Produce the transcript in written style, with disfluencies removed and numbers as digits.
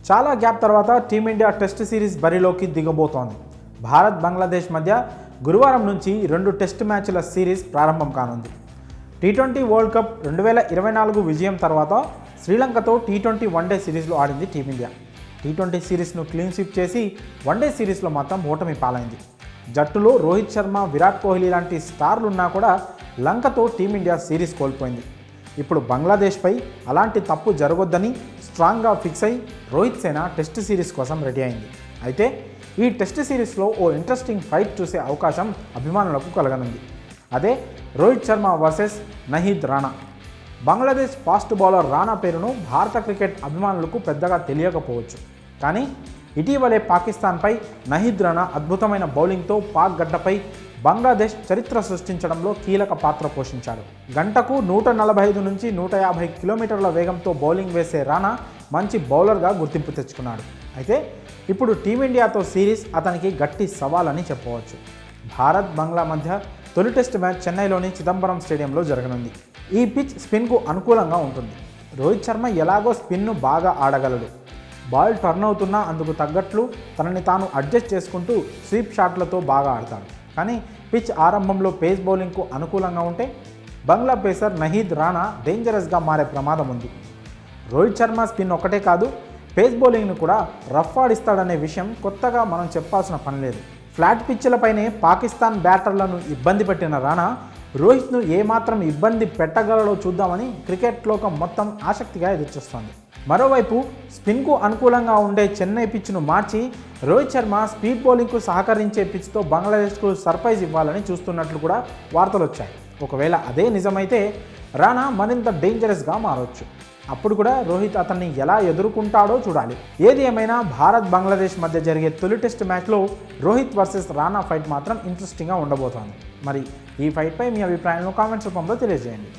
చాలా గ్యాప్ తర్వాత team India test series బరిలోకి దిగబోతోంది. భారత్ బంగ్లాదేశ్ మధ్య గురువారం నుంచి 2 టెస్ట్ మ్యాచ్ల సిరీస్ ప్రారంభం కానుంది. టీ20 వరల్డ్ కప్ 2024 విజయం తర్వాత శ్రీలంకతో టీ20 వన్డే సిరీస్లో ఆడింది టీమిండియా. టీ20 సిరీస్ను క్లీన్ స్వీప్ చేసి వన్డే సిరీస్లో మాత్రం ఓటమి పాలైంది. జట్టులో రోహిత్ శర్మ, విరాట్ కోహ్లీ లాంటి స్టార్లు ఉన్నా కూడా లంకతో టీమిండియా సిరీస్ కోల్పోయింది. ఇప్పుడు బంగ్లాదేశ్పై అలాంటి తప్పు జరగొద్దని స్ట్రాంగ్గా ఫిక్స్ అయి రోహిత్ సేన టెస్ట్ సిరీస్ కోసం రెడీ అయింది. అయితే ఈ టెస్ట్ సిరీస్లో ఓ ఇంట్రెస్టింగ్ ఫైట్ చూసే అవకాశం అభిమానులకు కలగనుంది. అదే Rohit Sharma versus Nahid Rana. Bangladesh fast bowler Rana పేరును భారత క్రికెట్ అభిమానులకు పెద్దగా తెలియకపోవచ్చు. కానీ ఇటీవలే పాకిస్తాన్పై నహీద్ రాణా అద్భుతమైన బౌలింగ్తో పాక్ గడ్డపై బంగ్లాదేశ్ చరిత్ర సృష్టించడంలో కీలక పాత్ర పోషించాడు. గంటకు 145 నుంచి 150 కిలోమీటర్ల వేగంతో బౌలింగ్ వేసే రాణా మంచి బౌలర్గా గుర్తింపు తెచ్చుకున్నాడు. అయితే ఇప్పుడు టీమిండియాతో సిరీస్ అతనికి గట్టి సవాలని చెప్పవచ్చు. భారత్ బంగ్లా మధ్య తొలి టెస్ట్ మ్యాచ్ చెన్నైలోని చిదంబరం స్టేడియంలో జరగనుంది. ఈ పిచ్ స్పిన్కు అనుకూలంగా ఉంటుంది. రోహిత్ శర్మ ఎలాగో స్పిన్ను బాగా ఆడగలడు. బాల్ టర్న్ అవుతున్నా అందుకు తగ్గట్లు తనని తాను అడ్జస్ట్ చేసుకుంటూ స్వీప్ షాట్లతో బాగా ఆడతాడు. కానీ పిచ్ ఆరంభంలో పేస్ బౌలింగ్కు అనుకూలంగా ఉంటే బంగ్లా పేసర్ నహీద్ రాణా డేంజరస్గా మారే ప్రమాదం ఉంది. రోహిత్ శర్మ స్పిన్ ఒక్కటే కాదు, పేస్ బౌలింగ్ను కూడా రఫ్ ఆడిస్తాడనే విషయం కొత్తగా మనం చెప్పాల్సిన పని లేదు. ఫ్లాట్ పిచ్లపైనే పాకిస్తాన్ బ్యాటర్లను ఇబ్బంది పెట్టిన రాణా రోహిత్ను ఏమాత్రం ఇబ్బంది పెట్టగలడో చూద్దామని క్రికెట్ లోకం మొత్తం ఆసక్తిగా ఎదురుచూస్తోంది. మరోవైపు స్పిన్కు అనుకూలంగా ఉండే చెన్నై పిచ్ను మార్చి రోహిత్ శర్మ స్పీడ్ బౌలింగ్కు సహకరించే పిచ్తో బంగ్లాదేశ్కు సర్ప్రైజ్ ఇవ్వాలని చూస్తున్నట్లు కూడా వార్తలు వచ్చాయి. ఒకవేళ అదే నిజమైతే రాణా మరింత డేంజరస్గా మారవచ్చు. అప్పుడు కూడా రోహిత్ అతన్ని ఎలా ఎదుర్కొంటాడో చూడాలి. ఏది ఏమైనా భారత్ బంగ్లాదేశ్ మధ్య జరిగే తొలి టెస్ట్ మ్యాచ్లో రోహిత్ వర్సెస్ రాణా ఫైట్ మాత్రం ఇంట్రెస్టింగ్గా ఉండబోతోంది. మరి ఈ ఫైట్పై మీ అభిప్రాయాలను కామెంట్స్ రూపంలో తెలియజేయండి.